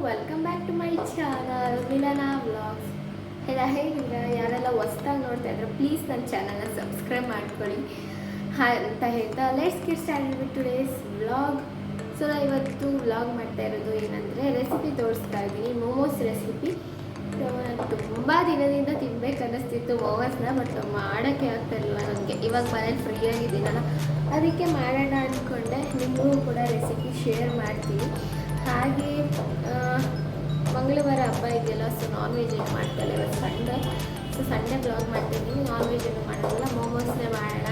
Welcome back to my channel Milana vlogs. ಎಲ್ಲ ಹೇಗಿದ್ದೀರಾ? ಯಾರೆಲ್ಲ ಹೊಸ್ದಾಗಿ ನೋಡ್ತಾ ಇದ್ರೆ ಪ್ಲೀಸ್ ನನ್ನ ಚಾನಲ್ನ ಸಬ್ಸ್ಕ್ರೈಬ್ ಮಾಡ್ಕೊಳ್ಳಿ ಅಂತ ಹೇಳ್ತಾ let's get started with today's vlog. So ನಾನು ಇವತ್ತು ವ್ಲಾಗ್ ಮಾಡ್ತಾ ಇರೋದು ಏನಂದರೆ ರೆಸಿಪಿ ತೋರಿಸ್ತಾ ಇದ್ದೀನಿ, ಮೋಮೋಸ್ ರೆಸಿಪಿ. ಸೊ ನಾನು ತುಂಬ ದಿನದಿಂದ ತಿನ್ಬೇಕು ಅನ್ನಿಸ್ತಿತ್ತು ಮೋಮೋಸ್ನ, ಬಟ್ ಮಾಡೋಕ್ಕೆ ಆಗ್ತಾಯಿರಲಿಲ್ಲ ನನಗೆ. ಇವಾಗ ಮನೇಲಿ ಫ್ರೀಯಾಗಿದ್ದೀನಲ್ಲ, ಅದಕ್ಕೆ ಮಾಡೋಣ ಅಂದ್ಕೊಂಡೆ. ನಿಮಗೂ ಕೂಡ ರೆಸಿಪಿ ಶೇರ್ ಮಾಡ್ತೀನಿ. ಹಾಗೆ ಮಂಗಳವಾರ ಹಬ್ಬ ಇದೆಯಲ್ಲ, ಸೊ ನಾನ್ ವೆಜ್ ಏನು ಮಾಡ್ತಾಯಿಲ್ಲ. ಇವತ್ತು ಸಂಡೇ, ಸೊ ಸಂಡೇ ಬ್ಲಾಗ್ ಮಾಡ್ತಿದ್ದೀನಿ. ನಾನ್ ವೆಜ್ ಏನು ಮಾಡೋಲ್ಲ, ಮೋಮೋಸ್ನೇ ಮಾಡೋಣ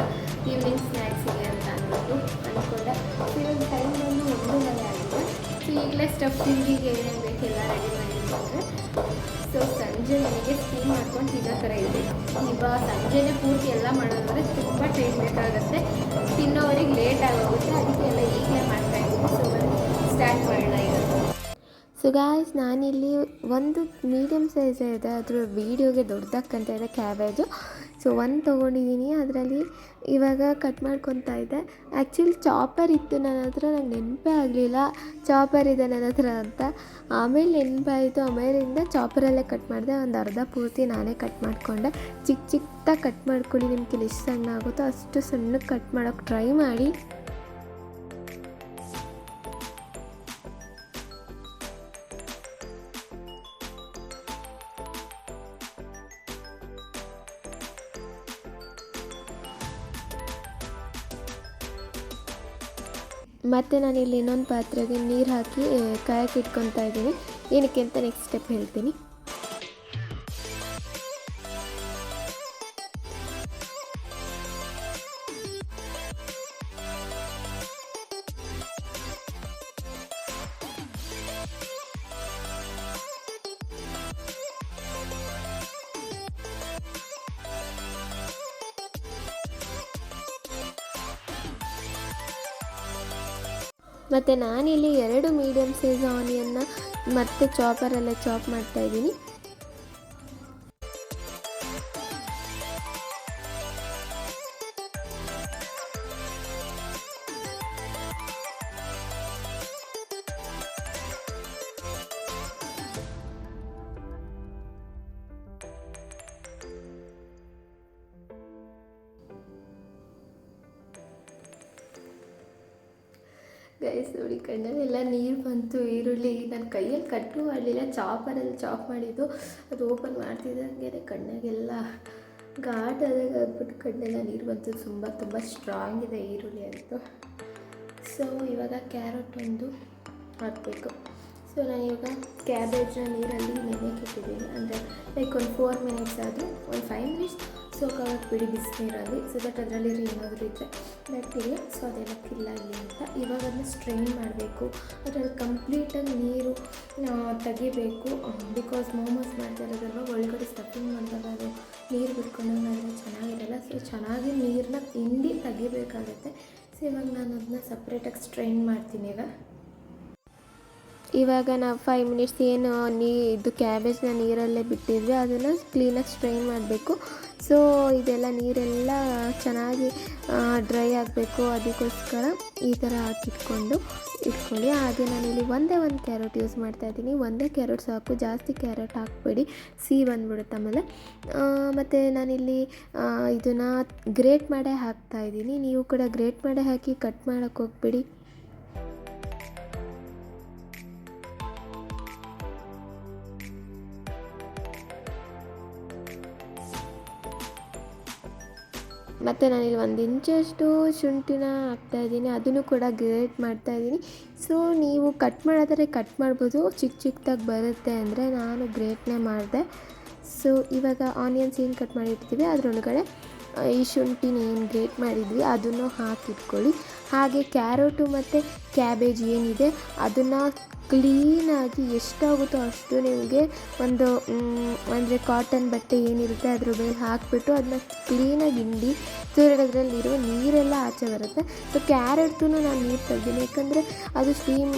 ಈವ್ನಿಂಗ್ ಸ್ನ್ಯಾಕ್ಸಿಗೆ ಅಂತ ಅಂದ್ಬಿಟ್ಟು ಅಂದ್ಕೊಂಡೆ. ಇವಾಗ ಟೈಮ್ ಬಂದು 1:30 ಆಗಿದೆ. ಸೊ ಈಗಲೇ ಸ್ಟಫ್ ತಿಂಡಿಗೆ ಏನೇನು ಬೇಕೆಲ್ಲ ರೆಡಿ ಮಾಡಿಕೊಂಡ್ರೆ, ಸೊ ಸಂಜೆ ನನಗೆ ಸ್ಟೀಮ್ ಮಾಡ್ಕೊಂಡು ತಿನ್ನೋ ಥರ ಇದೆ. ಇವಾಗ ಸಂಜೆನೇ ಪೂರ್ತಿ ಎಲ್ಲ ಮಾಡೋದಂದರೆ ತುಂಬ ಟೈಮ್ ಬೇಕಾಗುತ್ತೆ, ತಿನ್ನೋವರಿಗೆ ಲೇಟ್ ಆಗೋಗುತ್ತೆ. ಅದಕ್ಕೆ ಎಲ್ಲ ಈಗಲೇ ಮಾಡ್ತಾಯಿದ್ದೀನಿ. ಸೊ ಸ್ಟಾರ್ಟ್ ಮಾಡೋಣ ಈಗ. ಸೊ ಗಾಯ್ಸ್, ನಾನಿಲ್ಲಿ ಒಂದು ಮೀಡಿಯಮ್ ಸೈಜ್ ಇದೆ, ಅದ್ರ ವೀಡಿಯೋಗೆ ದೊಡ್ಡದಾಗ್ಕಂತ ಇದೆ ಕ್ಯಾಬೇಜು. ಸೊ ಒಂದು ತೊಗೊಂಡಿದ್ದೀನಿ, ಅದರಲ್ಲಿ ಇವಾಗ ಕಟ್ ಮಾಡ್ಕೊತಾ ಇದ್ದೆ. ಆ್ಯಕ್ಚುಲಿ ಚಾಪರ್ ಇತ್ತು ನನ್ನ ಹತ್ರ, ನಂಗೆ ನೆನಪೇ ಆಗಲಿಲ್ಲ ಚಾಪರ್ ಇದೆ ನನ್ನ ಹತ್ರ ಅಂತ. ಆಮೇಲೆ ನೆನಪಾಯಿತು, ಆಮೇಲಿಂದ ಚಾಪರಲ್ಲೇ ಕಟ್ ಮಾಡಿದೆ. ಒಂದು ಅರ್ಧ ಪೂರ್ತಿ ನಾನೇ ಕಟ್ ಮಾಡಿಕೊಂಡೆ. ಚಿಕ್ಕದಾಗಿ ಕಟ್ ಮಾಡ್ಕೊಳ್ಳಿ, ನಿಮ್ಗೆ ಎಷ್ಟು ಸಣ್ಣ ಆಗುತ್ತೋ ಅಷ್ಟು ಸಣ್ಣಕ್ಕೆ ಕಟ್ ಮಾಡೋಕ್ಕೆ ಟ್ರೈ ಮಾಡಿ. ಮತ್ತು ನಾನಿಲ್ಲಿ ಇನ್ನೊಂದು ಪಾತ್ರೆಗೆ ನೀರು ಹಾಕಿ ಕಾಯಕ್ಕೆ ಇಟ್ಕೊತಾ ಇದ್ದೀನಿ. ಏನಕ್ಕೆ ಅಂತ ನೆಕ್ಸ್ಟ್ ಸ್ಟೆಪ್ ಹೇಳ್ತೀನಿ. ಮತ್ತು ನಾನಿಲ್ಲಿ 2 ಮೀಡಿಯಮ್ ಸೈಜ್ ಆನಿಯನ್ನ ಮತ್ತು ಚಾಪರಲ್ಲೇ ಚಾಪ್ ಮಾಡ್ತಾಯಿದ್ದೀನಿ. ಗೈಸ್ ನೋಡಿ, ಕಣ್ಣಲ್ಲೆಲ್ಲ ನೀರು ಬಂತು. ಈರುಳ್ಳಿ ನನ್ನ ಕೈಯಲ್ಲಿ ಕಟ್ಟು ಮಾಡಲಿಲ್ಲ, ಚಾಪರಲ್ಲಿ ಚಾಪ್ ಮಾಡಿದ್ದು. ಅದು ಓಪನ್ ಮಾಡ್ತಿದ್ದಂಗೆ ಕಣ್ಣಾಗೆಲ್ಲ ಘಾಟಾದಾಗ ಆಗ್ಬಿಟ್ಟು ಕಣ್ಣೆಲ್ಲ ನೀರು ಬಂತು. ತುಂಬ ಸ್ಟ್ರಾಂಗ್ ಇದೆ ಈರುಳ್ಳಿ ಅಂತೂ. ಸೊ ಇವಾಗ ಕ್ಯಾರೆಟ್ ಒಂದು ಹಾಕಬೇಕು. ಸೊ ನಾನು ಇವಾಗ ಕ್ಯಾಬೇಜ್ನ ನೀರಲ್ಲಿ ನೆನೆಗೆ ಇಟ್ಟಿದ್ದೀನಿ. ಅಂದರೆ ಲೈಕ್ ಒಂದು 4 ಮಿನಿಟ್ಸ್ ಆದರೂ ಒಂದು 5 ಮಿನಿಟ್ಸ್ ಸೋಕಾಗಕ್ಕೆ ಬಿಡಿ ಬಿಸಿನೀರಲ್ಲಿ. ಸೊ ದಟ್ ಅದರಲ್ಲಿ ಏನಾದರೂ ಇದ್ದರೆ ಬ್ಯಾಕ್ಟೀರಿಯಾ, ಸೊ ಅದೆಲ್ಲ ಕಿಲ್ಲಾಗಲಿ ಅಂತ. ಇವಾಗ ಅದನ್ನ ಸ್ಟ್ರೈನ್ ಮಾಡಬೇಕು. ಅದರಲ್ಲಿ ಕಂಪ್ಲೀಟಾಗಿ ನೀರು ತೆಗಿಬೇಕು. ಬಿಕಾಸ್ ಮೋಮೋಸ್ ಮಾಡ್ತಾ ಇರೋದಲ್ವ, ಒಳಗಡೆ ಸ್ಟಫಿಂಗ್ ಮಾಡಿದಾಗ ಅದು ನೀರು ಬಿಟ್ಕೊಂಡಾಗ ಚೆನ್ನಾಗಿರಲ್ಲ. ಸೊ ಚೆನ್ನಾಗಿ ನೀರನ್ನ ಹಿಂಡಿ ತೆಗಿಬೇಕಾಗತ್ತೆ. ಸೊ ಇವಾಗ ನಾನು ಅದನ್ನ ಸಪ್ರೇಟಾಗಿ ಸ್ಟ್ರೈನ್ ಮಾಡ್ತೀನಿ. ಇವಾಗ ನಾವು 5 ಮಿನಿಟ್ಸ್ ಏನು ಇದು ಕ್ಯಾಬೇಜ್ನ ನೀರಲ್ಲೇ ಬಿಟ್ಟಿದ್ವಿ, ಅದನ್ನು ಕ್ಲೀನಾಗಿ ಸ್ಟ್ರೈನ್ ಮಾಡಬೇಕು. ಸೊ ಇದೆಲ್ಲ ನೀರೆಲ್ಲ ಚೆನ್ನಾಗಿ ಡ್ರೈ ಆಗಬೇಕು. ಅದಕ್ಕೋಸ್ಕರ ಈ ಥರ ಇಟ್ಕೊಳ್ಳಿ. ಹಾಗೆ ನಾನಿಲ್ಲಿ ಒಂದೇ ಒಂದು ಕ್ಯಾರೆಟ್ ಯೂಸ್ ಮಾಡ್ತಾಯಿದ್ದೀನಿ. ಒಂದೇ ಕ್ಯಾರೆಟ್ ಸಾಕು, ಜಾಸ್ತಿ ಕ್ಯಾರೆಟ್ ಹಾಕಬೇಡಿ, ಸಿಹಿ ಬಂದುಬಿಡುತ್ತೆ ಆಮೇಲೆ. ಮತ್ತು ನಾನಿಲ್ಲಿ ಇದನ್ನು ಗ್ರೇಟ್ ಮಾಡೇ ಹಾಕ್ತಾಯಿದ್ದೀನಿ. ನೀವು ಕೂಡ ಗ್ರೇಟ್ ಮಾಡೇ ಹಾಕಿ, ಕಟ್ ಮಾಡೋಕ್ಕೆ ಹೋಗ್ಬೇಡಿ. ಮತ್ತು ನಾನಿಲ್ಲಿ 1 ಇಂಚಷ್ಟು ಶುಂಠಿನ ಹಾಕ್ತಾಯಿದ್ದೀನಿ, ಅದನ್ನು ಕೂಡ ಗ್ರೇಟ್ ಮಾಡ್ತಾಯಿದ್ದೀನಿ. ಸೊ ನೀವು ಕಟ್ ಮಾಡೋದಾದ್ರೆ ಕಟ್ ಮಾಡ್ಬೋದು, ಚಿಕ್ಕದಾಗಿ ಬರುತ್ತೆ ಅಂದರೆ. ನಾನು ಗ್ರೇಟ್ನೇ ಮಾಡಿದೆ. ಸೊ ಇವಾಗ ಆನಿಯನ್ಸ್ ಏನು ಕಟ್ ಮಾಡಿರ್ತೀವಿ ಅದರೊಳಗಡೆ ಈ ಶುಂಠಿನ ಏನು ಗ್ರೇಟ್ ಮಾಡಿದ್ವಿ ಅದನ್ನು ಹಾಕಿಟ್ಕೊಳ್ಳಿ. ಹಾಗೆ ಕ್ಯಾರೆಟು ಮತ್ತು ಕ್ಯಾಬೇಜ್ ಏನಿದೆ ಅದನ್ನು ಕ್ಲೀನಾಗಿ ಎಷ್ಟಾಗುತ್ತೋ ಅಷ್ಟು ನಿಮಗೆ ಒಂದು ಅಂದರೆ ಕಾಟನ್ ಬಟ್ಟೆ ಏನಿರುತ್ತೆ ಅದ್ರ ಮೇಲೆ ಹಾಕಿಬಿಟ್ಟು ಅದನ್ನ ಕ್ಲೀನಾಗಿ ಹಿಂಡಿ. ಅದರಲ್ಲಿರುವ ನೀರೆಲ್ಲ ಆಚೆ ಬರುತ್ತೆ. ಸೊ ಕ್ಯಾರೆಟ್ಗೂ ನಾನು ನೀರು ತೆಗ್ದೀನಿ, ಯಾಕಂದರೆ ಅದು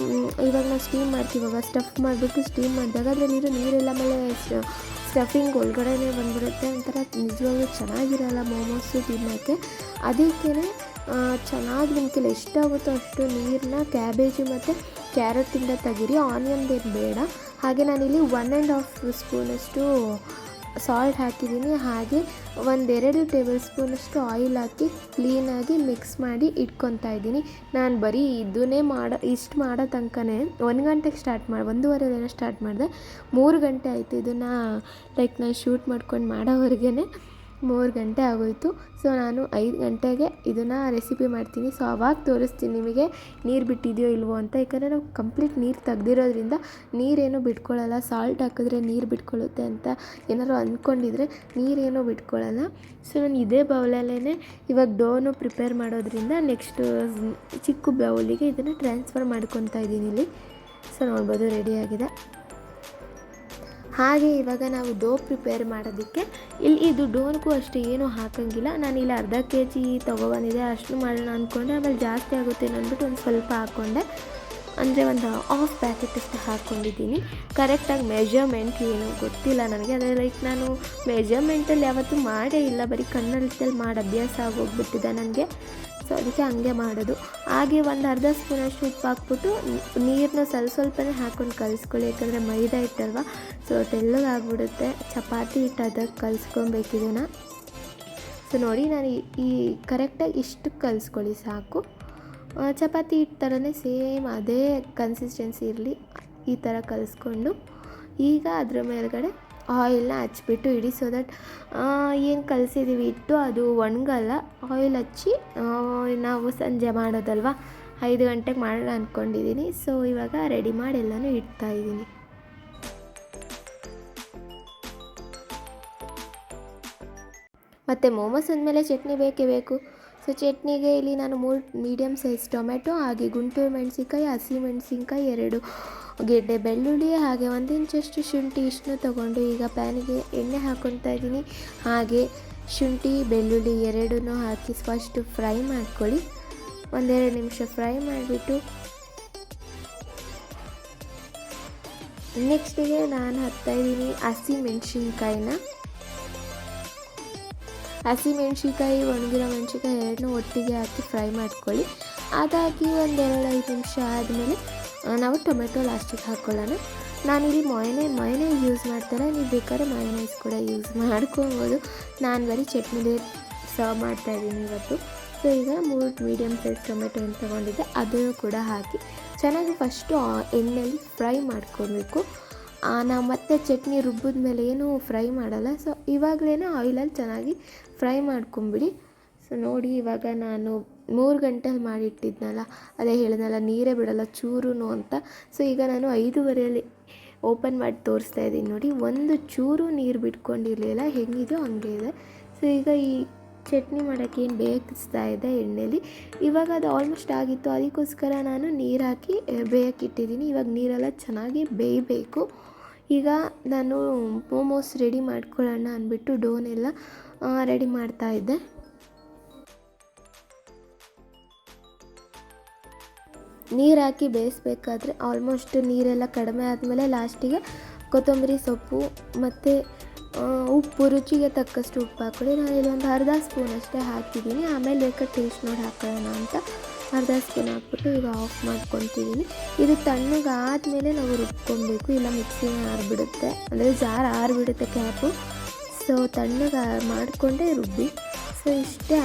ಇವಾಗ ನಾವು ಸ್ಟೀಮ್ ಮಾಡ್ತೀವಲ್ಲ, ಸ್ಟಫ್ ಮಾಡಿಬಿಟ್ಟು ಸ್ಟೀಮ್ ಮಾಡಿದಾಗ ಅದರಲ್ಲಿರೋ ನೀರೆಲ್ಲ ಮೇಲೆ ಸ್ಟಫಿಂಗ್ ಒಳಗಡೆನೇ ಬಂದ್ಬಿಡುತ್ತೆ. ಒಂಥರ ನಿಜವಾಗ್ಲೂ ಚೆನ್ನಾಗಿರಲ್ಲ ಮೋಮೋಸು ತಿನ್ನೋಕ್ಕೆ. ಅದಕ್ಕೇ ಚೆನ್ನಾಗಿ ನಿಮ್ಮ ಕೈಲಿ ಎಷ್ಟಾಗುತ್ತೋ ಅಷ್ಟು ನೀರನ್ನ ಕ್ಯಾಬೇಜು ಮತ್ತು ಕ್ಯಾರೆಟಿಂದ ತೆಗೀರಿ, ಆನಿಯನ್ದೇನು ಬೇಡ. ಹಾಗೆ ನಾನಿಲ್ಲಿ 1.5 ಸ್ಪೂನಷ್ಟು ಸಾಲ್ಟ್ ಹಾಕಿದ್ದೀನಿ. ಹಾಗೆ 1-2 ಟೇಬಲ್ ಸ್ಪೂನಷ್ಟು ಆಯಿಲ್ ಹಾಕಿ ಕ್ಲೀನಾಗಿ ಮಿಕ್ಸ್ ಮಾಡಿ ಇಟ್ಕೊತಾ ಇದ್ದೀನಿ. ನಾನು ಬರೀ ಇದನ್ನೇ ಇಷ್ಟು ಮಾಡೋ ತನಕನೇ 1 ಗಂಟೆಗೆ ಸ್ಟಾರ್ಟ್ 1:30 ಸ್ಟಾರ್ಟ್ ಮಾಡಿದೆ. 3 ಗಂಟೆ ಆಯಿತು ಇದನ್ನು ನಾನು ಶೂಟ್ ಮಾಡ್ಕೊಂಡು ಮಾಡೋವರೆಗೇ 3 ಗಂಟೆ ಆಗೋಯಿತು. ಸೊ ನಾನು 5 ಗಂಟೆಗೆ ಇದನ್ನು ರೆಸಿಪಿ ಮಾಡ್ತೀನಿ. ಸೊ ಆವಾಗ ತೋರಿಸ್ತೀನಿ ನಿಮಗೆ ನೀರು ಬಿಟ್ಟಿದೆಯೋ ಇಲ್ವೋ ಅಂತ. ಯಾಕಂದರೆ ನಾವು ಕಂಪ್ಲೀಟ್ ನೀರು ತೆಗ್ದಿರೋದ್ರಿಂದ ನೀರೇನು ಬಿಟ್ಕೊಳ್ಳಲ್ಲ. ಸಾಲ್ಟ್ ಹಾಕಿದ್ರೆ ನೀರು ಬಿಟ್ಕೊಳ್ಳುತ್ತೆ ಅಂತ ಏನಾದ್ರು ಅಂದ್ಕೊಂಡಿದ್ರೆ ನೀರೇನು ಬಿಟ್ಕೊಳ್ಳಲ್ಲ. ಸೊ ನಾನು ಇದೇ ಬೌಲಲ್ಲೇ ಇವಾಗ ಡೋನು ಪ್ರಿಪೇರ್ ಮಾಡೋದ್ರಿಂದ ನೆಕ್ಸ್ಟ್ ಚಿಕ್ಕ ಬೌಲಿಗೆ ಇದನ್ನು ಟ್ರಾನ್ಸ್ಫರ್ ಮಾಡ್ಕೊತಾ ಇದ್ದೀನಿ ಇಲ್ಲಿ. ಸೊ ನೋಡ್ಬೋದು ರೆಡಿಯಾಗಿದೆ. ಹಾಗೆ ಇವಾಗ ನಾವು ಡೋ ಪ್ರಿಪೇರ್ ಮಾಡೋದಕ್ಕೆ ಇದು ಡೋನ್ಗೂ ಅಷ್ಟು ಏನೂ ಹಾಕೋಂಗಿಲ್ಲ. ನಾನಿಲ್ಲಿ ಅರ್ಧ kg ತೊಗೊಬಂದಿದ್ದೆ, ಅಷ್ಟು ಮಾಡೋಣ ಅಂದ್ಕೊಂಡೆ. ಆಮೇಲೆ ಜಾಸ್ತಿ ಆಗುತ್ತೆ ಅಂದ್ಬಿಟ್ಟು ಒಂದು ಸ್ವಲ್ಪ ಹಾಕ್ಕೊಂಡೆ. ಅಂದರೆ ಒಂದು ಹಾಫ್ ಪ್ಯಾಕೆಟ್ ಅಷ್ಟು ಹಾಕ್ಕೊಂಡಿದ್ದೀನಿ. ಕರೆಕ್ಟಾಗಿ ಮೆಜರ್ಮೆಂಟ್ ಏನು ಗೊತ್ತಿಲ್ಲ ನನಗೆ. ಅದೇ ನಾನು ಮೆಜರ್ಮೆಂಟಲ್ಲಿ ಯಾವತ್ತೂ ಮಾಡೇ ಇಲ್ಲ, ಬರೀ ಕಣ್ಣಲ್ಲಿ ಮಾಡಿ ಅಭ್ಯಾಸ ಆಗೋಗ್ಬಿಟ್ಟಿದೆ ನನಗೆ. ಸೊ ಅದಕ್ಕೆ ಹಂಗೆ ಮಾಡೋದು. ಹಾಗೆ ಒಂದು ಅರ್ಧ ಸ್ಪೂನಷ್ಟು ಉಪ್ಪು ಹಾಕ್ಬಿಟ್ಟು ನೀರನ್ನ ಸ್ವಲ್ಪನೇ ಹಾಕ್ಕೊಂಡು ಕಲಿಸ್ಕೊಳ್ಳಿ. ಯಾಕಂದರೆ ಮೈದಾ ಹಿಟ್ಟಲ್ವ, ಸೊ ತೆಳ್ಳಗಾಗ್ಬಿಡುತ್ತೆ. ಚಪಾತಿ ಹಿಟ್ಟು ಅದಕ್ಕೆ ಕಲಿಸ್ಕೊಬೇಕು ಇದನ್ನು. ಸೊ ನೋಡಿ ನಾನು ಈ ಕರೆಕ್ಟಾಗಿ ಇಷ್ಟು ಕಲಿಸ್ಕೊಳ್ಳಿ ಸಾಕು. ಚಪಾತಿ ಹಿಟ್ಟು ಥರನೇ ಸೇಮ್ ಅದೇ ಕನ್ಸಿಸ್ಟೆನ್ಸಿ ಇರಲಿ, ಈ ಥರ ಕಲಿಸ್ಕೊಂಡು ಈಗ ಅದ್ರ ಮೇಲ್ಗಡೆ ಆಯಿಲ್ನ ಹಚ್ಬಿಟ್ಟು ಇಡಿ. ಸೊ ದಟ್ ಏನು ಕಲಿಸಿದ್ದೀವಿ ಹಿಟ್ಟು ಅದು ಒಣಗಲ್ಲ. ಆಯಿಲ್ ಹಚ್ಚಿ ನಾವು ಸಂಜೆ ಮಾಡೋದಲ್ವ, 5 ಗಂಟೆಗೆ ಮಾಡೋಣ ಅಂದ್ಕೊಂಡಿದ್ದೀನಿ. ಸೊ ಇವಾಗ ರೆಡಿ ಮಾಡಿ ಎಲ್ಲನೂ ಇಡ್ತಾಯಿದ್ದೀನಿ. ಮತ್ತು ಮೋಮೋಸ್ ಅಂದಮೇಲೆ ಚಟ್ನಿ ಬೇಕೇ ಬೇಕು. ಸೊ ಚಟ್ನಿಗೆ ಇಲ್ಲಿ ನಾನು 3 ಮೀಡಿಯಮ್ ಸೈಜ್ ಟೊಮೆಟೊ, ಹಾಗೆ ಗುಂಟೂರು ಮೆಣಸಿನ್ಕಾಯಿ, ಹಸಿಮೆಣಸಿನ್ಕಾಯಿ, 2 ಗೆಡ್ಡೆ ಬೆಳ್ಳುಳ್ಳಿ, ಹಾಗೆ 1 ಇಂಚಷ್ಟು ಶುಂಠಿ ಇಷ್ಟನ್ನು ತೊಗೊಂಡು ಈಗ ಪ್ಯಾನಿಗೆ ಎಣ್ಣೆ ಹಾಕ್ಕೊತಾ ಇದ್ದೀನಿ. ಹಾಗೆ ಶುಂಠಿ ಬೆಳ್ಳುಳ್ಳಿ ಎರಡನ್ನೂ ಹಾಕಿ ಫಸ್ಟು ಫ್ರೈ ಮಾಡ್ಕೊಳ್ಳಿ. 1-2 ನಿಮಿಷ ಫ್ರೈ ಮಾಡಿಬಿಟ್ಟು ನೆಕ್ಸ್ಟಿಗೆ ನಾನು ಹಾಕ್ತಾಯಿದ್ದೀನಿ ಹಸಿಮೆಣ್ಸಿನ್ಕಾಯಿ, ಒಣಗಿರೋ ಮೆಣಸಿನ್ಕಾಯಿ ಎರಡನ್ನೂ ಒಟ್ಟಿಗೆ ಹಾಕಿ ಫ್ರೈ ಮಾಡ್ಕೊಳ್ಳಿ. ಅದಾಗಿ 1-2-5 ನಿಮಿಷ ಆದಮೇಲೆ ನಾವು ಟೊಮೆಟೊ ಲಾಸ್ಟಿಗೆ ಹಾಕ್ಕೊಳ್ಳೋಣ. ನಾನಿಲ್ಲಿ ಮಯೋನೈಸ್ ಯೂಸ್ ಮಾಡ್ತಾರೆ, ನೀವು ಬೇಕಾದ್ರೆ ಮಯೋನೈಸ್ ಕೂಡ ಯೂಸ್ ಮಾಡ್ಕೊಬೋದು. ನಾನು ಬರೀ ಚಟ್ನಿಗೆ ಸರ್ವ್ ಮಾಡ್ತಾಯಿದ್ದೀನಿ ಇವತ್ತು. ಸೊ ಈಗ 3 ಮೀಡಿಯಮ್ ಸೈಜ್ ಟೊಮೆಟೊ ಏನು ತೊಗೊಂಡಿದ್ದೆ ಅದನ್ನು ಕೂಡ ಹಾಕಿ ಚೆನ್ನಾಗಿ ಫಸ್ಟು ಎಣ್ಣೆಯಲ್ಲಿ ಫ್ರೈ ಮಾಡ್ಕೊಬೇಕು. ನಾವು ಮತ್ತೆ ಚಟ್ನಿ ರುಬ್ಬಿದ ಮೇಲೆ ಏನೂ ಫ್ರೈ ಮಾಡಲ್ಲ. ಸೊ ಇವಾಗಲೇ ಆಯಿಲಲ್ಲಿ ಚೆನ್ನಾಗಿ ಫ್ರೈ ಮಾಡ್ಕೊಂಬಿಡಿ. ಸೊ ನೋಡಿ ಇವಾಗ ನಾನು 3 ಗಂಟೆಲಿ ಮಾಡಿಟ್ಟಿದ್ನಲ್ಲ, ಅದೇ ಹೇಳಿದ್ನಲ್ಲ ನೀರೇ ಬಿಡಲ್ಲ ಚೂರು ಅಂತ. ಸೊ ಈಗ ನಾನು 5:30 ಓಪನ್ ಮಾಡಿ ತೋರಿಸ್ತಾ ಇದ್ದೀನಿ ನೋಡಿ, ಒಂದು ಚೂರು ನೀರು ಬಿಟ್ಕೊಂಡಿರಲಿಲ್ಲ, ಹೆಂಗಿದೆಯೋ ಹಂಗೆ ಇದೆ. ಸೊ ಈಗ ಈ ಚಟ್ನಿ ಮಾಡೋಕ್ಕೆ ಏನು ಬೇಯಿಸ್ತಾ ಇದೆ ಎಣ್ಣೆಲಿ. ಇವಾಗ ಅದು ಆಲ್ಮೋಸ್ಟ್ ಆಗಿತ್ತು, ಅದಕ್ಕೋಸ್ಕರ ನಾನು ನೀರು ಹಾಕಿ ಬೇಯಕ್ಕಿಟ್ಟಿದ್ದೀನಿ. ಇವಾಗ ನೀರೆಲ್ಲ ಚೆನ್ನಾಗಿ ಬೇಯಬೇಕು. ಈಗ ನಾನು ಮೋಮೋಸ್ ರೆಡಿ ಮಾಡ್ಕೊಳ್ಳೋಣ ಅಂದ್ಬಿಟ್ಟು ಡೋನೆಲ್ಲ ರೆಡಿ ಮಾಡ್ತಾಯಿದ್ದೆ. ನೀರು ಹಾಕಿ ಬೇಯಿಸ್ಬೇಕಾದ್ರೆ ಆಲ್ಮೋಸ್ಟ್ ನೀರೆಲ್ಲ ಕಡಿಮೆ ಆದಮೇಲೆ ಲಾಸ್ಟಿಗೆ ಕೊತ್ತಂಬರಿ ಸೊಪ್ಪು ಮತ್ತು ಉಪ್ಪು, ರುಚಿಗೆ ತಕ್ಕಷ್ಟು ಉಪ್ಪು ಹಾಕ್ಕೊಳ್ಳಿ. ನಾನಿಲ್ಲಿ ಒಂದು ಅರ್ಧ ಸ್ಪೂನ್ ಅಷ್ಟೇ ಹಾಕಿದ್ದೀನಿ. ಆಮೇಲೆ ಬೇಕಾದ್ರೆ ಟೇಸ್ಟ್ ನೋಡಿ ಹಾಕೋಣ ಅಂತ ಅರ್ಧ ಸ್ಪೂನ್ ಹಾಕ್ಬಿಟ್ಟು ಈಗ ಆಫ್ ಮಾಡ್ಕೊತಿದ್ದೀನಿ. ಇದು ತಣ್ಣಗಾದಮೇಲೆ ನಾವು ರುಬ್ಕೊಬೇಕು, ಇಲ್ಲ ಮಿಕ್ಸಿನ ಆರಿಬಿಡುತ್ತೆ, ಅಂದರೆ ಜಾರ್ ಆರಿಬಿಡುತ್ತೆ ಕ್ಯಾಪು. ಸೊ ತಣ್ಣಗೆ ಮಾಡಿಕೊಂಡೇ ರುಬ್ಬಿ. ಸೊ ಇಷ್ಟೇ,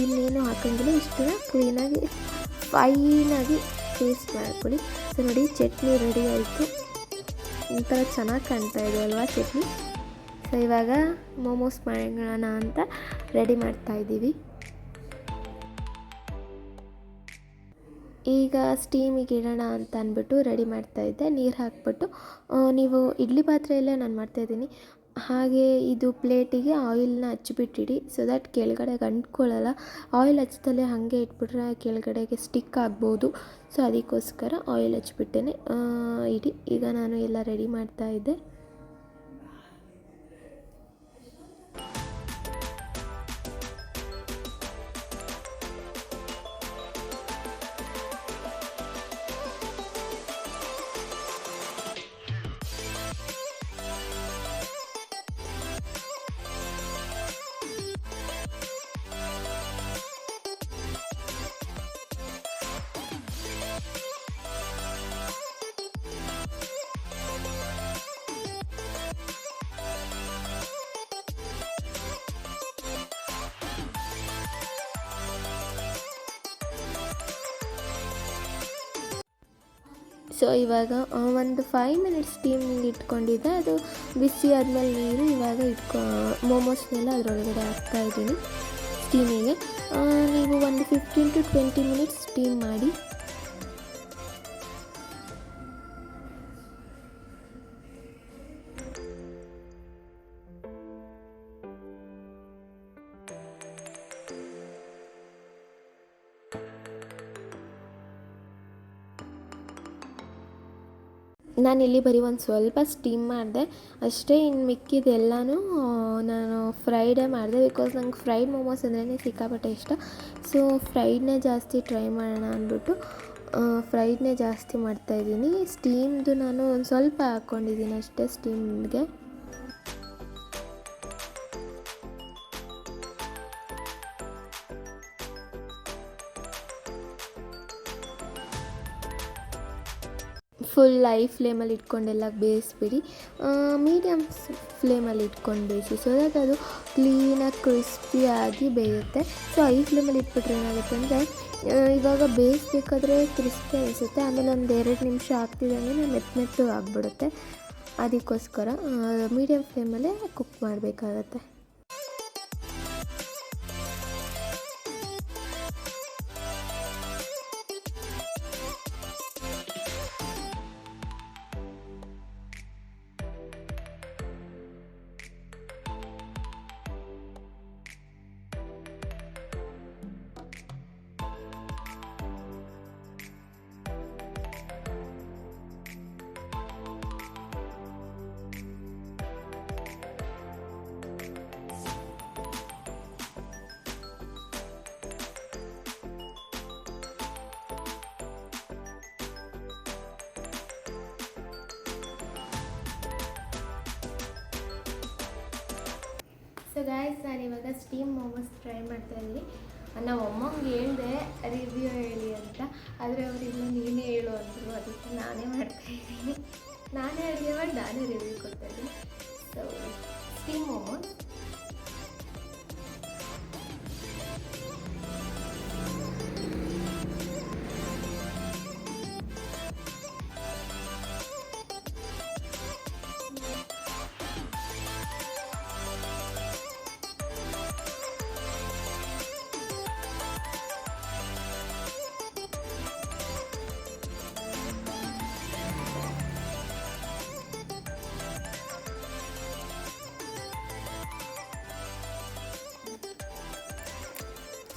ಇನ್ನೇನು ಹಾಕೋಂಗಿಲ್ಲ. ಇಷ್ಟನ್ನ ಕ್ಲೀನಾಗಿ ಫೈನಾಗಿ ಪೇಸ್ಟ್ ಮಾಡ್ಕೊಳ್ಳಿ. ಸೊ ನೋಡಿ ಚಟ್ನಿ ರೆಡಿ ಆಯಿತು. ಒಂಥರ ಚೆನ್ನಾಗಿ ಕಾಣ್ತಾ ಇದೆ ಅಲ್ವಾ ಚಟ್ನಿ. ಸೊ ಇವಾಗ ಮೋಮೋಸ್ ಮಾಡೋಣ ಅಂತ ರೆಡಿ ಮಾಡ್ತಾಯಿದ್ದೀವಿ. ಈಗ ಸ್ಟೀಮಿಗೆ ಇಡೋಣ ಅಂತ ಅಂದ್ಬಿಟ್ಟು ರೆಡಿ ಮಾಡ್ತಾಯಿದ್ದೆ. ನೀರು ಹಾಕ್ಬಿಟ್ಟು ನೀವು ಇಡ್ಲಿ ಪಾತ್ರೆಯಲ್ಲೇ ನಾನು ಮಾಡ್ತಾಯಿದ್ದೀನಿ. ಹಾಗೆ ಇದು ಪ್ಲೇಟಿಗೆ ಆಯಿಲ್ನ ಹಚ್ಚಿಬಿಟ್ಟಿಡಿ. ಸೊ ದಟ್ ಕೆಳಗಡೆ ಅಂಟ್ಕೊಳ್ಳಲ್ಲ. ಆಯಿಲ್ ಹಚ್ದಲ್ಲೇ ಹಾಗೆ ಇಟ್ಬಿಟ್ರೆ ಕೆಳಗಡೆಗೆ ಸ್ಟಿಕ್ ಆಗ್ಬೋದು. ಸೊ ಅದಕ್ಕೋಸ್ಕರ ಆಯಿಲ್ ಹಚ್ಬಿಟ್ಟೇ ಇಡಿ. ಈಗ ನಾನು ಎಲ್ಲ ರೆಡಿ ಮಾಡ್ತಾಯಿದ್ದೆ. ಸೊ ಇವಾಗ ಒಂದು 5 ಮಿನಿಟ್ಸ್ ಸ್ಟೀಮಿಂಗ್ ಇಟ್ಕೊಂಡಿದ್ದೆ, ಅದು ಬಿಸಿ ಆದಮೇಲೆ ನೀರು ಇವಾಗ ಮೋಮೋಸ್ನೆಲ್ಲ ಅದರೊಳಗಡೆ ಹಾಕ್ತಾಯಿದ್ದೀನಿ ಸ್ಟೀಮಿಗೆ. ನೀವು ಒಂದು 15 to 20 ಮಿನಿಟ್ಸ್ ಸ್ಟೀಮ್ ಮಾಡಿ. ನಾನಿಲ್ಲಿ ಬರೀ ಒಂದು ಸ್ವಲ್ಪ ಸ್ಟೀಮ್ ಮಾಡಿದೆ ಅಷ್ಟೇ. ಇನ್ನು ಮಿಕ್ಕಿದೆಲ್ಲನೂ ನಾನು ಫ್ರೈಡೇ ಮಾಡಿದೆ, ಬಿಕಾಸ್ ನಂಗೆ ಫ್ರೈಡ್ ಮೋಮೋಸ್ ಅಂದ್ರೇ ಸಿಕ್ಕಾಪಟ್ಟೆ ಇಷ್ಟ. ಸೊ ಫ್ರೈಡ್ನೇ ಜಾಸ್ತಿ ಟ್ರೈ ಮಾಡೋಣ ಅಂದ್ಬಿಟ್ಟು ಫ್ರೈಡ್ನೇ ಜಾಸ್ತಿ ಮಾಡ್ತಾಯಿದ್ದೀನಿ. ಸ್ಟೀಮ್ದು ನಾನು ಒಂದು ಸ್ವಲ್ಪ ಹಾಕ್ಕೊಂಡಿದ್ದೀನಿ ಅಷ್ಟೇ ಸ್ಟೀಮ್ಗೆ. ಫುಲ್ ಐ ಫ್ಲೇಮಲ್ಲಿ ಇಟ್ಕೊಂಡೆಲ್ಲ ಬೇಯಿಸ್ಬಿಡಿ, ಮೀಡಿಯಮ್ ಫ್ಲೇಮಲ್ಲಿ ಇಟ್ಕೊಂಡು ಬೇಯಿಸಿ, ಸೊ ದಟ್ ಅದು ಕ್ಲೀನಾಗಿ ಕ್ರಿಸ್ಪಿಯಾಗಿ ಬೇಯುತ್ತೆ. ಸೊ ಐ ಫ್ಲೇಮಲ್ಲಿ ಇಟ್ಬಿಟ್ರೆ ಏನಾಗುತ್ತೆ ಅಂದರೆ ಇವಾಗ ಬೇಯಿಸ್ಬೇಕಾದ್ರೆ ಕ್ರಿಸ್ಪಿ ಅನಿಸುತ್ತೆ, ಆಮೇಲೆ ಒಂದು 2 ನಿಮಿಷ ಆಗ್ತಿದ್ದಂಗೆ ಮೆತ್ತು ಆಗಿಬಿಡುತ್ತೆ. ಅದಕ್ಕೋಸ್ಕರ ಮೀಡಿಯಮ್ ಫ್ಲೇಮಲ್ಲೇ ಕುಕ್ ಮಾಡಬೇಕಾಗತ್ತೆ. ಸೊ ಗಾಯ್ಸ್, ನಾನಿವಾಗ ಸ್ಟೀಮ್ ಮೋಮೋಸ್ ಟ್ರೈ ಮಾಡ್ತಾಯಿದ್ದೀನಿ. ನಾವು ಅಮ್ಮಂಗೆ ಹೇಳಿದೆ ರಿವ್ಯೂ ಹೇಳಿ ಅಂತ, ಆದರೆ ಅವರಿಲ್ಲ ನೀನೇ ಹೇಳು ಅಂದರು. ಅದಕ್ಕೆ ನಾನೇ ಮಾಡ್ತಾಯಿದ್ದೀನಿ, ನಾನೇ ಅಡುಗೆ ಮಾಡಿ ನಾನೇ ರಿವ್ಯೂ ಕೊಡ್ತಾಯಿದ್ದೀನಿ. ಸೊ ಸ್ಟೀಮ್ ಮೋಮೋಸ್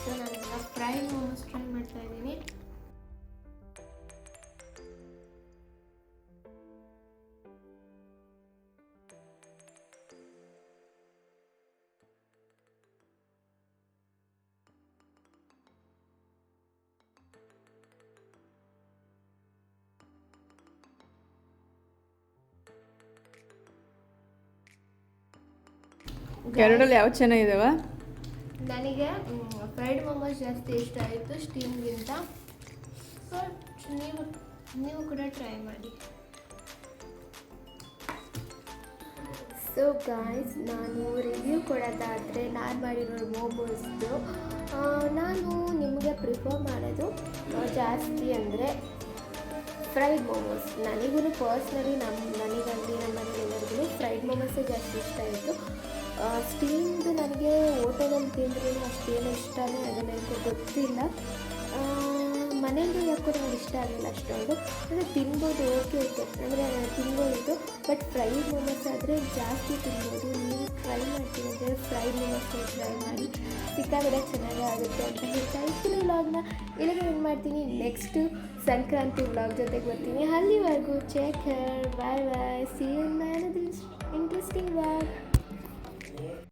ಸೊ ನಾನೆಲ್ಲ ಫ್ರೈಡ್ ಮೋಮೋಸ್ ಟ್ರೈ ಮಾಡ್ತಾಯಿದ್ದೀನಿ. ಎರಡರಲ್ಲಿ ಯಾವ ಚೆನ್ನಾಗಿದ್ದಾವ? ನನಗೆ ಫ್ರೈಡ್ ಮೋಮೋಸ್ ಜಾಸ್ತಿ ಇಷ್ಟ ಆಯಿತು ಸ್ಟೀಮ್ಗಿಂತ. ಸೊ ನೀವು ಕೂಡ ಟ್ರೈ ಮಾಡಿ. ಸೊ ಗಾಯ್ಸ್, ನಾನು ರಿವ್ಯೂ ಕೊಡೋದಾದರೆ ನಾನು ಮಾಡಿರೋ ಮೋಮೋಸ್ದು ನಾನು ನಿಮಗೆ ಪ್ರಿಫರ್ ಮಾಡೋದು ಜಾಸ್ತಿ ಅಂದರೆ ಫ್ರೈಡ್ ಮೋಮೋಸ್. ನನಗೂ ಪರ್ಸ್ನಲಿ ನನಗಲ್ಲಿ ನಮ್ಮ ಮನೆಗೆಲ್ಲರಿಗೂ ಫ್ರೈಡ್ ಮೋಮೋಸೇ ಜಾಸ್ತಿ ಇಷ್ಟ ಆಯಿತು. ಸ್ಟೀಮ್ದು ನನಗೆ ಹೋಟೆಲಲ್ಲಿ ತಿಂದ್ರೂ ಅಷ್ಟೇನು ಇಷ್ಟನೇ ಅದನ್ನು ಗೊತ್ತಿಲ್ಲ. ಮನೆಯಲ್ಲಿ ಯಾಕೋ ನನಗೆ ಇಷ್ಟ ಆಗಲಿಲ್ಲ ಅಷ್ಟೊಂದು. ಅಂದರೆ ತಿನ್ಬೋದು, ಓಕೆ ಅಂದರೆ ತಿನ್ಬೋದು, ಬಟ್ ಫ್ರೈಡ್ ಮೋಮೋಸ್ ಆದರೆ ಜಾಸ್ತಿ ತಿನ್ಬೋದು. ನೀವು ಟ್ರೈ ಮಾಡ್ತೀನಿ ಅಂದರೆ ಫ್ರೈಡ್ ಮೋಮೋಸ್ನ ಟ್ರೈ ಮಾಡಿ, ಸಿಕ್ಕಾಗಡೆ ಚೆನ್ನಾಗೇ ಆಗುತ್ತೆ ಅಂತ ಹೇಳ್ತಾ ಇದ್ದೀನಿ. ವ್ಲಾಗ್ನ ಇಲ್ಲಿಗೆ ಏನು ಮಾಡ್ತೀನಿ, ನೆಕ್ಸ್ಟು ಸಂಕ್ರಾಂತಿ ವ್ಲಾಗ್ ಜೊತೆಗೆ ಬರ್ತೀನಿ. ಅಲ್ಲಿವರೆಗೂ take care, bye bye, see you in another interesting vlog.